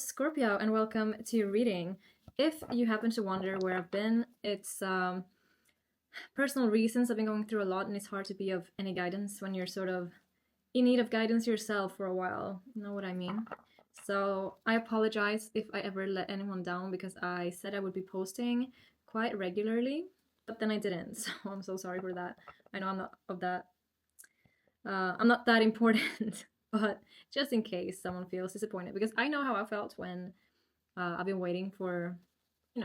Scorpio, and welcome to your reading. If you happen to wonder where I've been, it's personal reasons. I've been going through a lot, and it's hard to be of any guidance when you're sort of in need of guidance yourself for a while. You know what I mean? So I apologize if I ever let anyone down because I said I would be posting quite regularly, but then I didn't. So I'm so sorry for that. I know I'm not of that. I'm not that important. But just in case someone feels disappointed, because I know how I felt when I've been waiting for,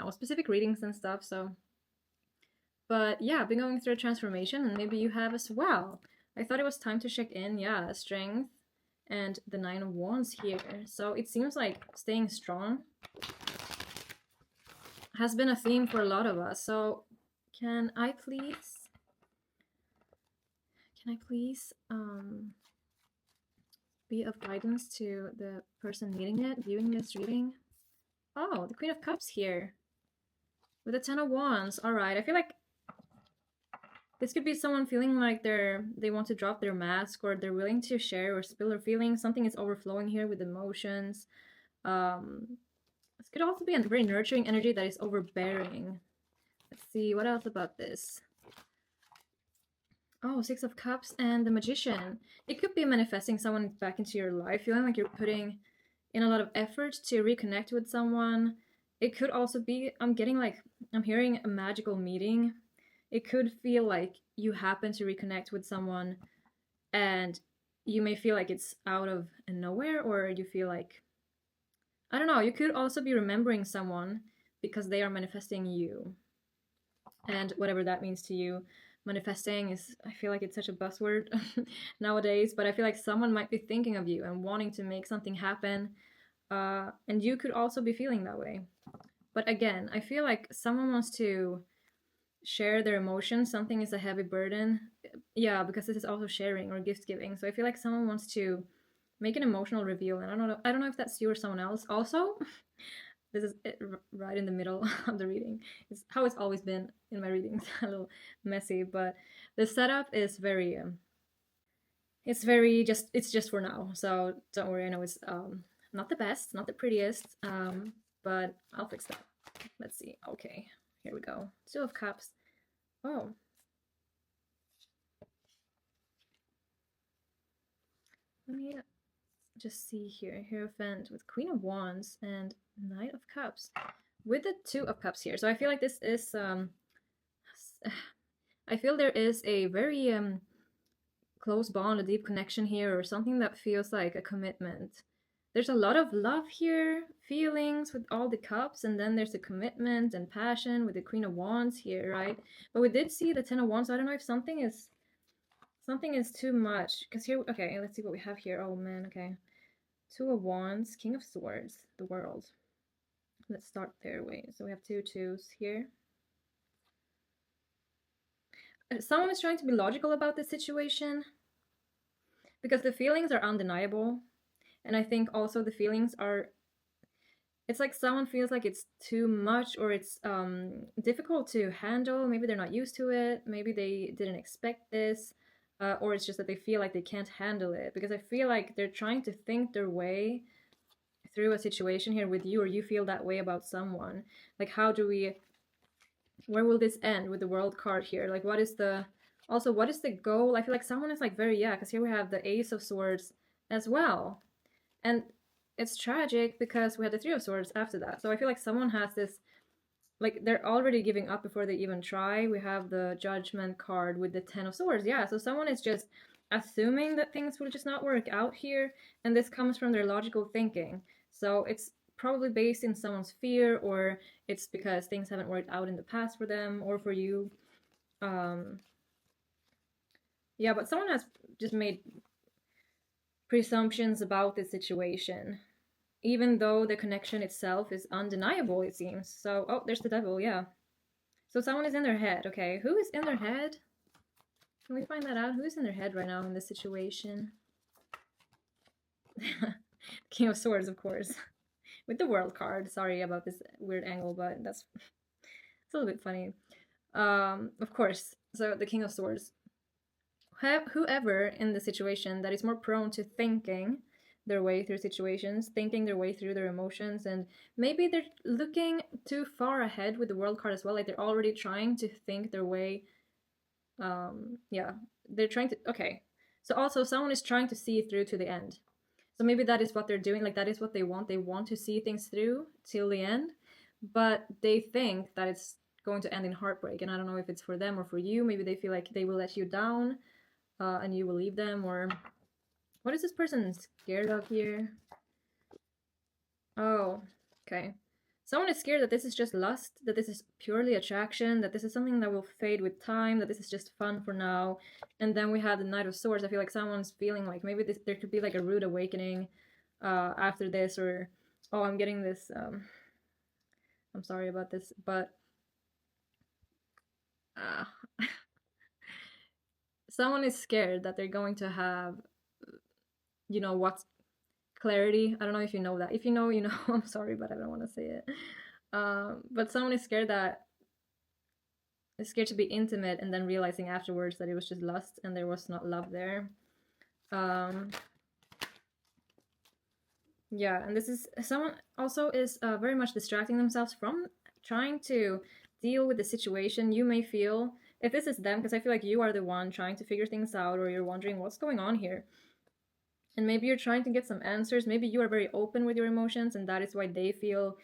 specific readings and stuff. So, but yeah, I've been going through a transformation, and maybe you have as well. I thought it was time to check in. Yeah, strength and the Nine of Wands here. So it seems like staying strong has been a theme for a lot of us. So can I please be of guidance to the person needing it, viewing this reading? Oh, the Queen of Cups here with the Ten of Wands. All right, I feel like this could be someone feeling like they want to drop their mask, or they're willing to share or spill their feelings. Something is overflowing here with emotions. This could also be a very nurturing energy that is overbearing. Let's see, what else about this? Oh, Six of Cups and the Magician. It could be manifesting someone back into your life, feeling like you're putting in a lot of effort to reconnect with someone. It could also be, I'm hearing a magical meeting. It could feel like you happen to reconnect with someone and you may feel like it's out of nowhere, or you feel like, I don't know, you could also be remembering someone because they are manifesting you. And whatever that means to you. Manifesting is, I feel like it's such a buzzword nowadays, but I feel like someone might be thinking of you and wanting to make something happen, and you could also be feeling that way. But again, I feel like someone wants to share their emotions. Something is a heavy burden. Yeah, because this is also sharing or gift giving. So I feel like someone wants to make an emotional reveal, and I don't know if that's you or someone else. Also, this is it, right in the middle of the reading. It's how it's always been in my readings. A little messy, but the setup is very it's just for now, so don't worry. I know it's not the best, not the prettiest, but I'll fix that. Let's see. Okay, here we go. Two of Cups. Oh, let me just see here. Hierophant with Queen of Wands and Knight of Cups with the Two of Cups here. So I feel like this is I feel there is a very close bond, a deep connection here, or something that feels like a commitment. There's a lot of love here, feelings with all the cups, and then there's a commitment and passion with the Queen of Wands here, right? But we did see the Ten of Wands. So I don't know if something is too much, because here, okay, let's see what we have here. Oh man, okay. Two of Wands, King of Swords, the World. Let's start there. Wait, so we have two twos here. Someone is trying to be logical about this situation because the feelings are undeniable, and I think also the feelings are, it's like someone feels like it's too much, or it's difficult to handle. Maybe they're not used to it, maybe they didn't expect this, or it's just that they feel like they can't handle it, because I feel like they're trying to think their way through a situation here with you, or you feel that way about someone. Like, where will this end with the World card here? Like, what is the goal? I feel like someone is like very, because here we have the Ace of Swords as well, and it's tragic because we had the Three of Swords after that. So I feel like someone has this, like, they're already giving up before they even try. We have the Judgment card with the Ten of Swords. Yeah, so someone is just assuming that things will just not work out here, and this comes from their logical thinking. So it's probably based in someone's fear, or it's because things haven't worked out in the past for them or for you. Yeah, but someone has just made presumptions about the situation, even though the connection itself is undeniable, it seems. So, oh, there's the Devil, yeah. So someone is in their head. Okay, who is in their head? Can we find that out? Who is in their head right now in this situation? King of Swords, of course. With the World card. Sorry about this weird angle, but it's a little bit funny. Of course, so the King of Swords. Whoever in the situation that is more prone to thinking their way through situations, thinking their way through their emotions, and maybe they're looking too far ahead with the world card as well. Like they're already trying to think their way. Yeah, they're trying to. Okay, so also someone is trying to see through to the end. So maybe that is what they're doing. Like that is what they want. They want to see things through till the end, but they think that it's going to end in heartbreak. And I don't know if it's for them or for you. Maybe they feel like they will let you down, and you will leave them, or what is this person scared of here? Oh, okay. Someone is scared that this is just lust, that this is purely attraction, that this is something that will fade with time, that this is just fun for now. And then we have the Knight of Swords. I feel like someone's feeling like maybe there could be like a rude awakening after this, or oh, I'm getting this. I'm sorry about this, but uh, someone is scared that they're going to have, you know, what's clarity. I don't know if you know that. If you know, you know. I'm sorry, but I don't want to say it. But someone is scared to be intimate and then realizing afterwards that it was just lust and there was not love there. Yeah, and this is someone also is very much distracting themselves from trying to deal with the situation. You may feel, if this is them, because I feel like you are the one trying to figure things out, or you're wondering what's going on here. And maybe you're trying to get some answers. Maybe you are very open with your emotions, and that is why they feel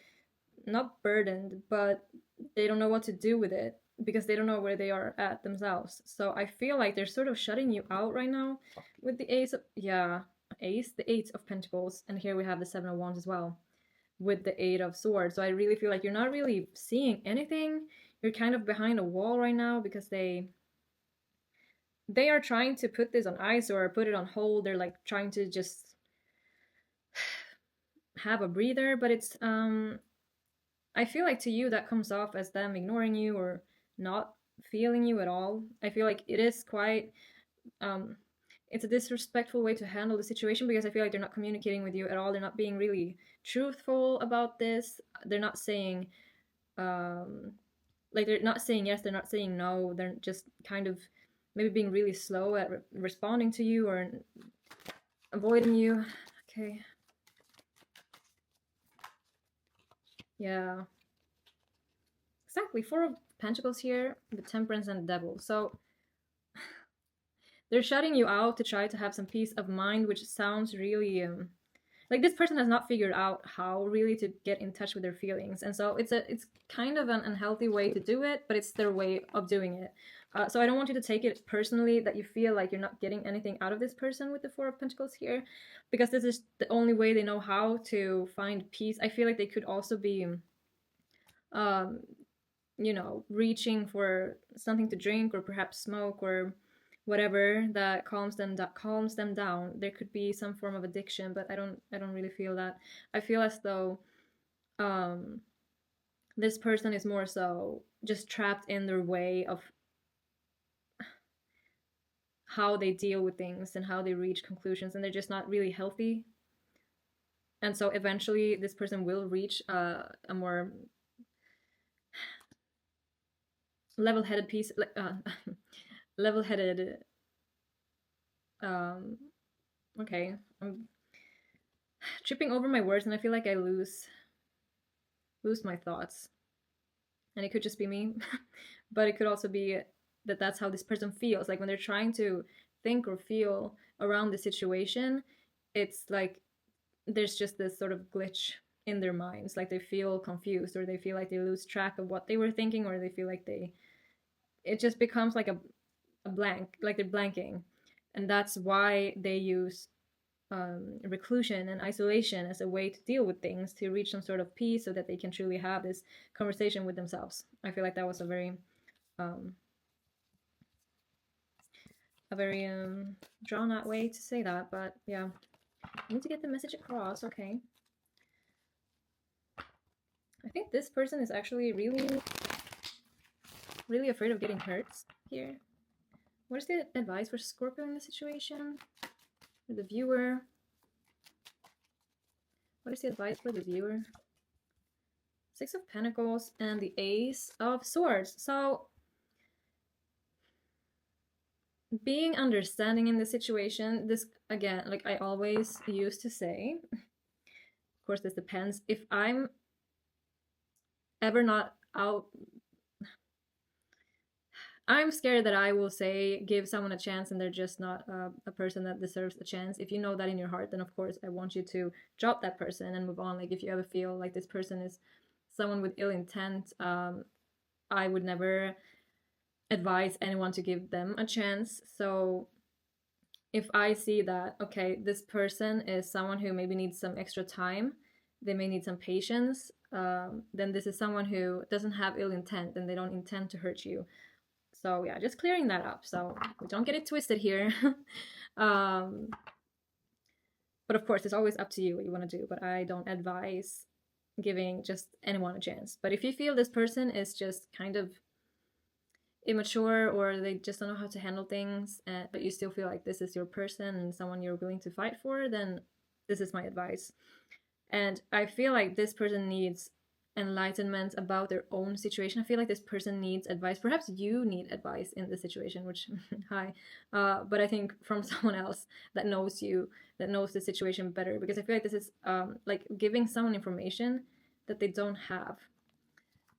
not burdened, but they don't know what to do with it because they don't know where they are at themselves. So I feel like they're sort of shutting you out right now with the ace of, yeah, ace, the 8 of Pentacles, and here we have the 7 of Wands as well with the 8 of Swords. So I really feel like you're not really seeing anything. You're kind of behind a wall right now because they are trying to put this on ice or put it on hold. They're like trying to just have a breather, but it's I feel like to you that comes off as them ignoring you or not feeling you at all. I feel like it is quite it's a disrespectful way to handle the situation because I feel like they're not communicating with you at all. They're not being really truthful about this. They're not saying like they're not saying yes, they're not saying no. They're just kind of maybe being really slow at responding to you or avoiding you. Okay. Yeah. Exactly. 4 of Pentacles here, the Temperance and the Devil. So they're shutting you out to try to have some peace of mind, which sounds really like this person has not figured out how really to get in touch with their feelings, and so it's kind of an unhealthy way to do it, but it's their way of doing it. So I don't want you to take it personally that you feel like you're not getting anything out of this person with the 4 of Pentacles here, because this is the only way they know how to find peace. I feel like they could also be you know, reaching for something to drink or perhaps smoke or whatever that calms them down. There could be some form of addiction, but I don't really feel that. I feel as though this person is more so just trapped in their way of how they deal with things and how they reach conclusions, and they're just not really healthy. And so eventually this person will reach a more level-headed piece, level-headed. Okay, I'm tripping over my words, and I feel like I lose my thoughts, and it could just be me, but it could also be that that's how this person feels. Like when they're trying to think or feel around the situation, it's like there's just this sort of glitch in their minds. Like they feel confused, or they feel like they lose track of what they were thinking, or they feel like it just becomes like a blank, like they're blanking. And that's why they use reclusion and isolation as a way to deal with things, to reach some sort of peace so that they can truly have this conversation with themselves. I feel like that was a very drawn out way to say that, but yeah, I need to get the message across. Okay, I think this person is actually really afraid of getting hurt here. What is the advice for Scorpio in this situation? For the viewer? What is the advice for the viewer? 6 of Pentacles and the Ace of Swords. So, being understanding in this situation, this again, like I always used to say, of course this depends, if I'm ever not out, I'm scared that I will say give someone a chance and they're just not a person that deserves a chance. If you know that in your heart, then of course I want you to drop that person and move on. Like if you ever feel like this person is someone with ill intent, I would never advise anyone to give them a chance. So if I see that, okay, this person is someone who maybe needs some extra time, they may need some patience, then this is someone who doesn't have ill intent and they don't intend to hurt you. So yeah, just clearing that up so we don't get it twisted here. um, but of course, it's always up to you what you want to do. But I don't advise giving just anyone a chance. But if you feel this person is just kind of immature or they just don't know how to handle things, but you still feel like this is your person and someone you're willing to fight for, then this is my advice. And I feel like this person needs enlightenment about their own situation. I feel like this person needs advice. Perhaps you need advice in this situation, which hi, but I think from someone else that knows you, that knows the situation better. Because I feel like this is like giving someone information that they don't have.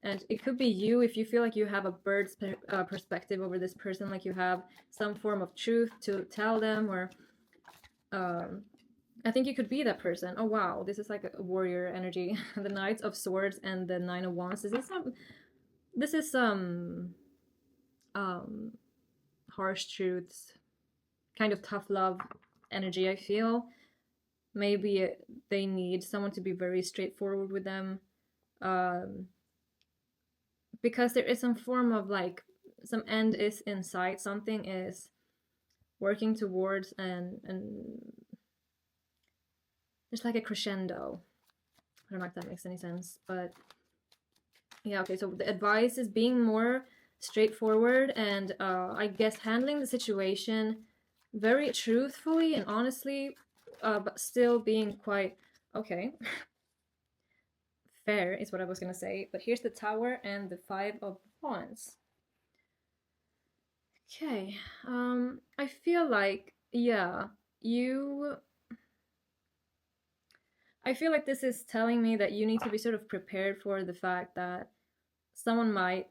And it could be you if you feel like you have a bird's perspective over this person, like you have some form of truth to tell them, or I think you could be that person. Oh wow, this is like a warrior energy. The Knight of Swords and the Nine of Wands. This is some harsh truths, kind of tough love energy. I feel maybe they need someone to be very straightforward with them, because there is some form of like some end is in sight. Something is working towards, and there's like a crescendo. I don't know if that makes any sense, but yeah, okay, so the advice is being more straightforward and I guess handling the situation very truthfully and honestly, but still being quite, okay, fair is what I was gonna say. But here's the Tower and the Five of Wands. Okay, I feel like, yeah, I feel like this is telling me that you need to be sort of prepared for the fact that someone might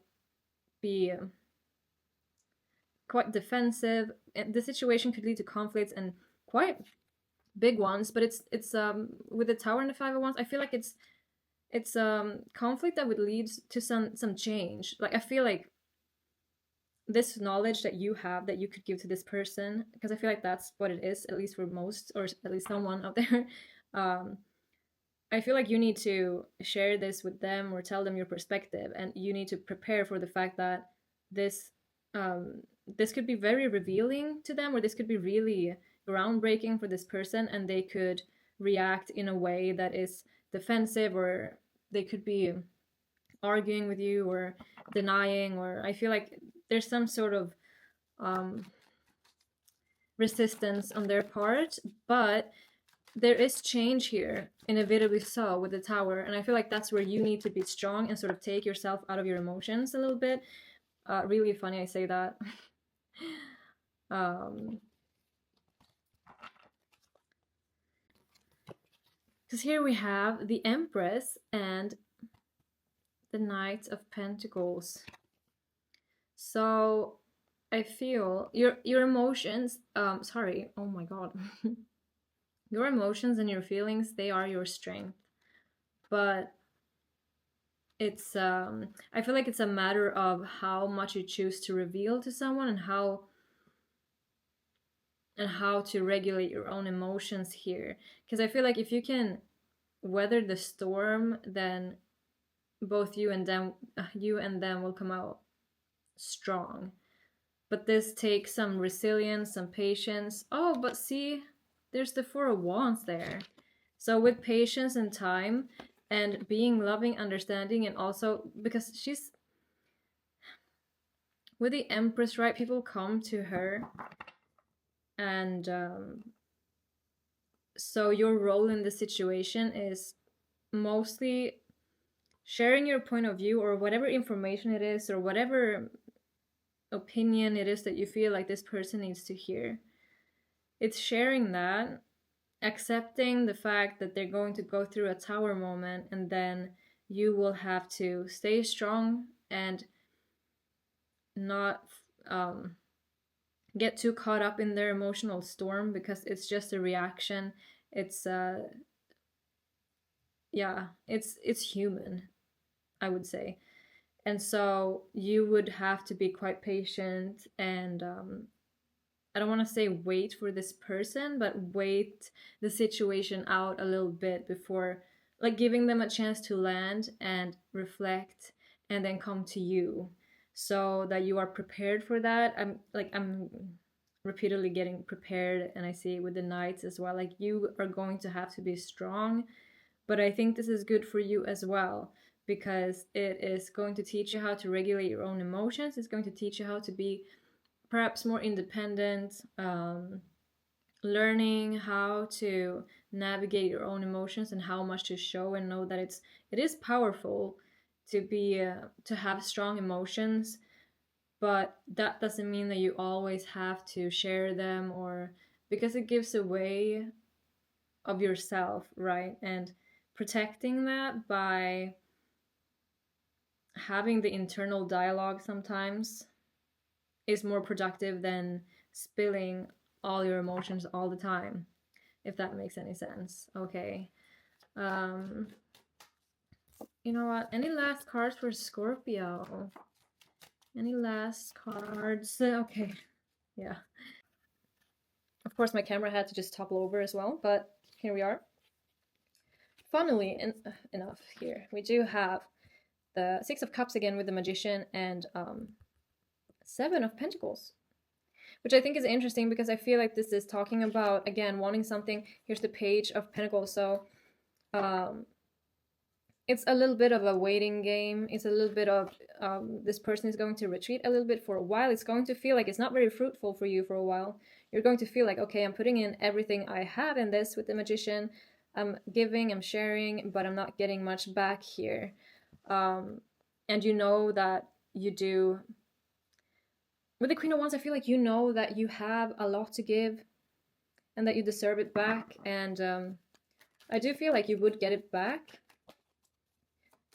be quite defensive. The situation could lead to conflicts and quite big ones, but it's with the Tower and the Five of Wands, I feel like it's conflict that would lead to some change. Like I feel like this knowledge that you have that you could give to this person, because I feel like that's what it is, at least for most, or at least someone out there. I feel like you need to share this with them or tell them your perspective, and you need to prepare for the fact that this this could be very revealing to them, or this could be really groundbreaking for this person, and they could react in a way that is defensive, or they could be arguing with you or denying, or I feel like there's some sort of resistance on their part, but there is change here, inevitably so, with the Tower, and I feel like that's where you need to be strong and sort of take yourself out of your emotions a little bit. Really funny I say that. Because here we have the Empress and the Knight of Pentacles. So I feel your emotions, sorry, oh my god. Your emotions and your feelings, they are your strength. But it's I feel like it's a matter of how much you choose to reveal to someone, and how to regulate your own emotions here. Because I feel like if you can weather the storm, then both you and them will come out strong. But this takes some resilience, some patience. Oh, but see, there's the Four of Wands there. So with patience and time and being loving, understanding, and also because she's with the Empress, right? People come to her, and so your role in the situation is mostly sharing your point of view, or whatever information it is, or whatever opinion it is that you feel like this person needs to hear. it's sharing that, accepting the fact that they're going to go through a tower moment, and then you will have to stay strong and not get too caught up in their emotional storm, because it's just a reaction. It's yeah, it's human, I would say. And so you would have to be quite patient and I don't want to say wait for this person, but wait the situation out a little bit before, like, giving them a chance to land and reflect and then come to you, so that you are prepared for that. I'm repeatedly getting prepared, and I see it with the knights as well. Like, you are going to have to be strong, but I think this is good for you as well, because it is going to teach you how to regulate your own emotions. It's going to teach you how to be perhaps more independent, learning how to navigate your own emotions and how much to show, and know that it is powerful to be to have strong emotions, but that doesn't mean that you always have to share them, or because it gives away of yourself, right? And protecting that by having the internal dialogue sometimes is more productive than spilling all your emotions all the time, if that makes any sense. Okay. Um, you know what? Any last cards for Scorpio? Any last cards? Okay. Yeah. Of course, my camera had to just topple over as well, but here we are. Funnily enough, here we do have the Six of Cups again with the Magician, and Seven of Pentacles, which I think is interesting because I feel like this is talking about, again, wanting something. Here's the Page of Pentacles. So it's a little bit of a waiting game. It's a little bit of this person is going to retreat a little bit for a while. It's going to feel like it's not very fruitful for you for a while. You're going to feel like, okay, I'm putting in everything I have in this with the Magician. I'm giving, I'm sharing, but I'm not getting much back here. And you know that you do. With the Queen of Wands, I feel like you know that you have a lot to give and that you deserve it back. And I do feel like you would get it back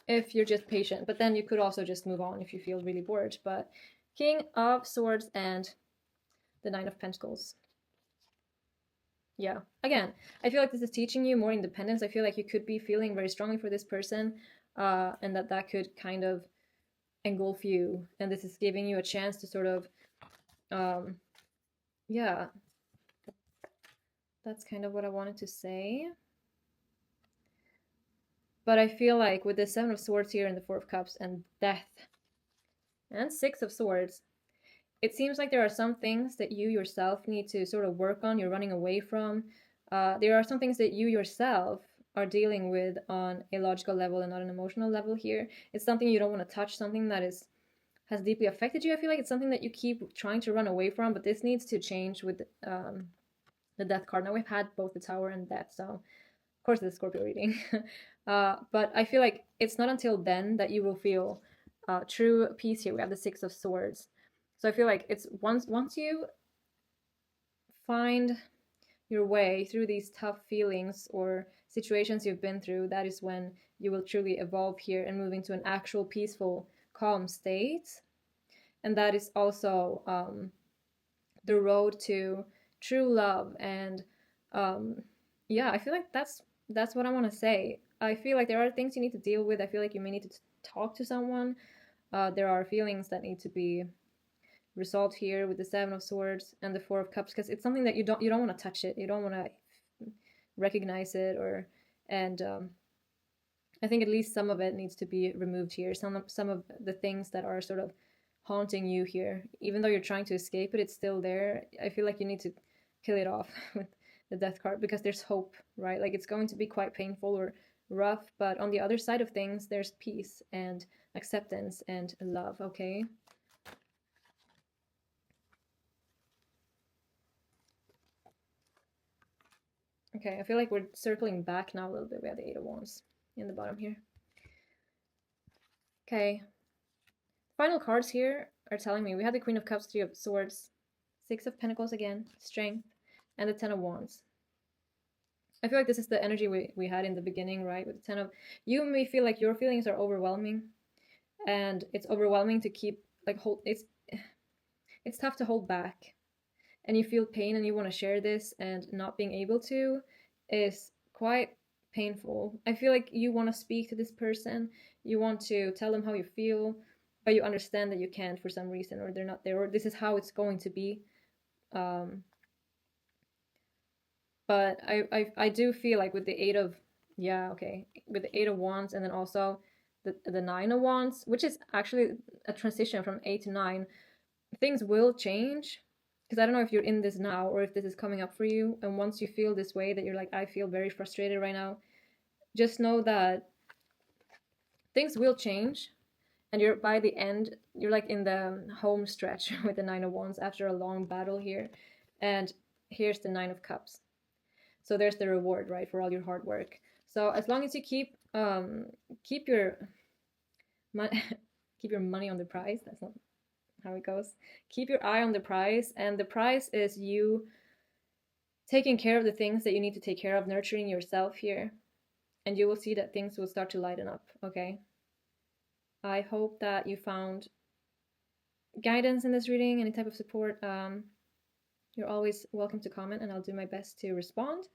if you're just patient. But then you could also just move on if you feel really bored. But King of Swords and the Nine of Pentacles. Yeah, again, I feel like this is teaching you more independence. I feel like you could be feeling very strongly for this person, and that could kind of engulf you. And this is giving you a chance to sort of, yeah, that's kind of what I wanted to say. But I feel like with the Seven of Swords here and the Four of Cups and Death and Six of Swords, it seems like there are some things that you yourself need to sort of work on, you're running away from. There are some things that you yourself are dealing with on a logical level and not an emotional level here. It's something you don't want to touch, something that has deeply affected you. I feel like it's something that you keep trying to run away from, but this needs to change with the Death card. Now we've had both the Tower and Death, so of course it's a Scorpio reading. But I feel like it's not until then that you will feel true peace here. We have the Six of Swords. So I feel like it's once you find your way through these tough feelings or situations you've been through, that is when you will truly evolve here and move into an actual peaceful, calm state. And that is also the road to true love. And yeah, I feel like that's what I want to say. I feel like there are things you need to deal with. I feel like you may need to talk to someone. There are feelings that need to be resolved here with the Seven of Swords and the Four of Cups, because it's something that you don't want to touch it. You don't want to recognize it, and I think at least some of it needs to be removed here. Some of the things that are sort of haunting you here, even though you're trying to escape it, it's still there. I feel like you need to kill it off with the Death card, because there's hope, right? Like, it's going to be quite painful or rough, but on the other side of things, there's peace and acceptance and love. Okay. Okay, I feel like we're circling back now a little bit. We have the Eight of Wands in the bottom here. Okay. Final cards here are telling me we have the Queen of Cups, Three of Swords, Six of Pentacles again, Strength, and the Ten of Wands. I feel like this is the energy we had in the beginning, right? With the Ten of, you may feel like your feelings are overwhelming, and it's overwhelming to keep like hold. It's tough to hold back, and you feel pain, and you want to share this, and not being able to is quite painful. I feel like you want to speak to this person, you want to tell them how you feel, but you understand that you can't for some reason, or they're not there, or this is how it's going to be. Um, but I do feel like with the eight of, yeah, okay, with the Eight of Wands, and then also the Nine of Wands, which is actually a transition from 8 to 9, things will change. Because I don't know if you're in this now, or if this is coming up for you, and once you feel this way, that you're like, I feel very frustrated right now, just know that things will change, and you're by the end, you're like in the home stretch with the Nine of Wands after a long battle here. And here's the Nine of Cups. So there's the reward, right, for all your hard work. So as long as you keep your keep your money on the prize, that's not how it goes. Keep your eye on the prize, and the prize is you taking care of the things that you need to take care of, nurturing yourself here, and you will see that things will start to lighten up, okay? I hope that you found guidance in this reading, any type of support. You're always welcome to comment, and I'll do my best to respond.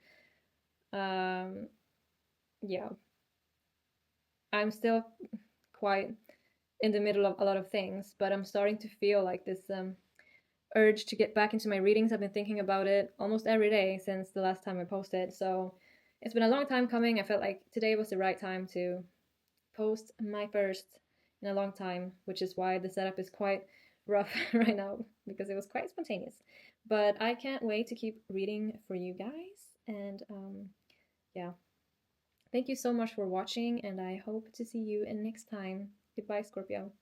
Yeah, I'm still quite in the middle of a lot of things, but I'm starting to feel like this urge to get back into my readings. I've been thinking about it almost every day since the last time I posted, so it's been a long time coming. I felt like today was the right time to post my first in a long time, which is why the setup is quite rough right now, because it was quite spontaneous. But I can't wait to keep reading for you guys, and yeah. Thank you so much for watching, and I hope to see you in next time. Goodbye, Scorpio.